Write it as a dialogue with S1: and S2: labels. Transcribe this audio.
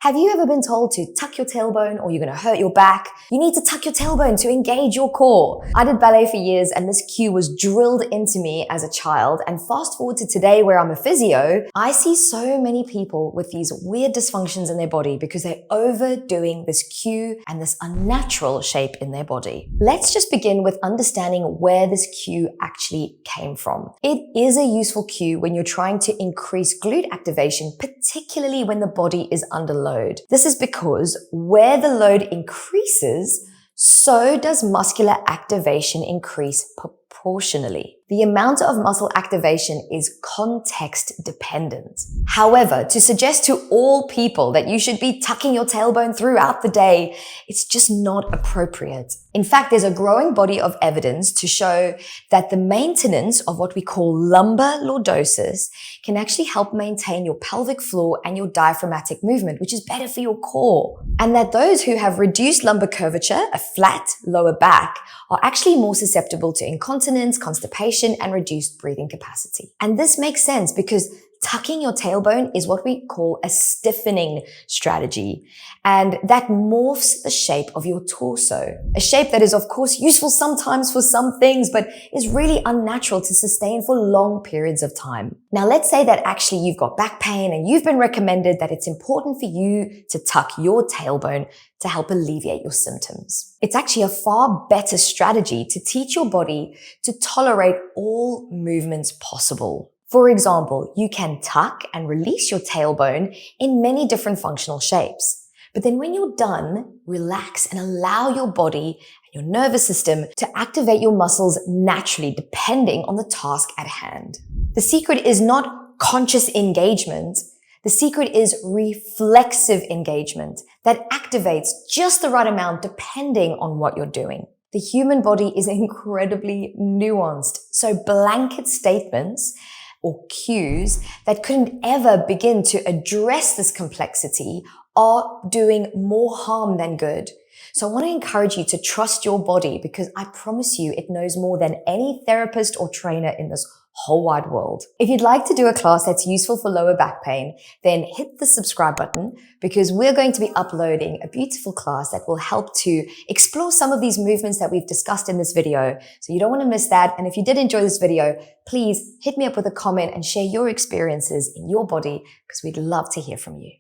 S1: Have you ever been told to tuck your tailbone or you're going to hurt your back? You need to tuck your tailbone to engage your core. I did ballet for years and this cue was drilled into me as a child, and fast forward to today where I'm a physio, I see so many people with these weird dysfunctions in their body because they're overdoing this cue and this unnatural shape in their body. Let's just begin with understanding where this cue actually came from. It is a useful cue when you're trying to increase glute activation, particularly when the body is under load. This is because where the load increases, so does muscular activation increase proportionally. The amount of muscle activation is context dependent. However, to suggest to all people that you should be tucking your tailbone throughout the day, it's just not appropriate. In fact, there's a growing body of evidence to show that the maintenance of what we call lumbar lordosis can actually help maintain your pelvic floor and your diaphragmatic movement, which is better for your core. And that those who have reduced lumbar curvature, a flat lower back, are actually more susceptible to incontinence, constipation, and reduced breathing capacity. And this makes sense because tucking your tailbone is what we call a stiffening strategy, and that morphs the shape of your torso. A shape that is of course useful sometimes for some things, but is really unnatural to sustain for long periods of time. Now let's say that actually you've got back pain and you've been recommended that it's important for you to tuck your tailbone to help alleviate your symptoms. It's actually a far better strategy to teach your body to tolerate all movements possible. For example, you can tuck and release your tailbone in many different functional shapes. But then when you're done, relax and allow your body and your nervous system to activate your muscles naturally depending on the task at hand. The secret is not conscious engagement. The secret is reflexive engagement that activates just the right amount depending on what you're doing. The human body is incredibly nuanced, so blanket statements or cues that couldn't ever begin to address this complexity are doing more harm than good. So I want to encourage you to trust your body because I promise you it knows more than any therapist or trainer in this whole wide world. If you'd like to do a class that's useful for lower back pain, then hit the subscribe button because we're going to be uploading a beautiful class that will help to explore some of these movements that we've discussed in this video. So you don't want to miss that. And if you did enjoy this video, please hit me up with a comment and share your experiences in your body because we'd love to hear from you.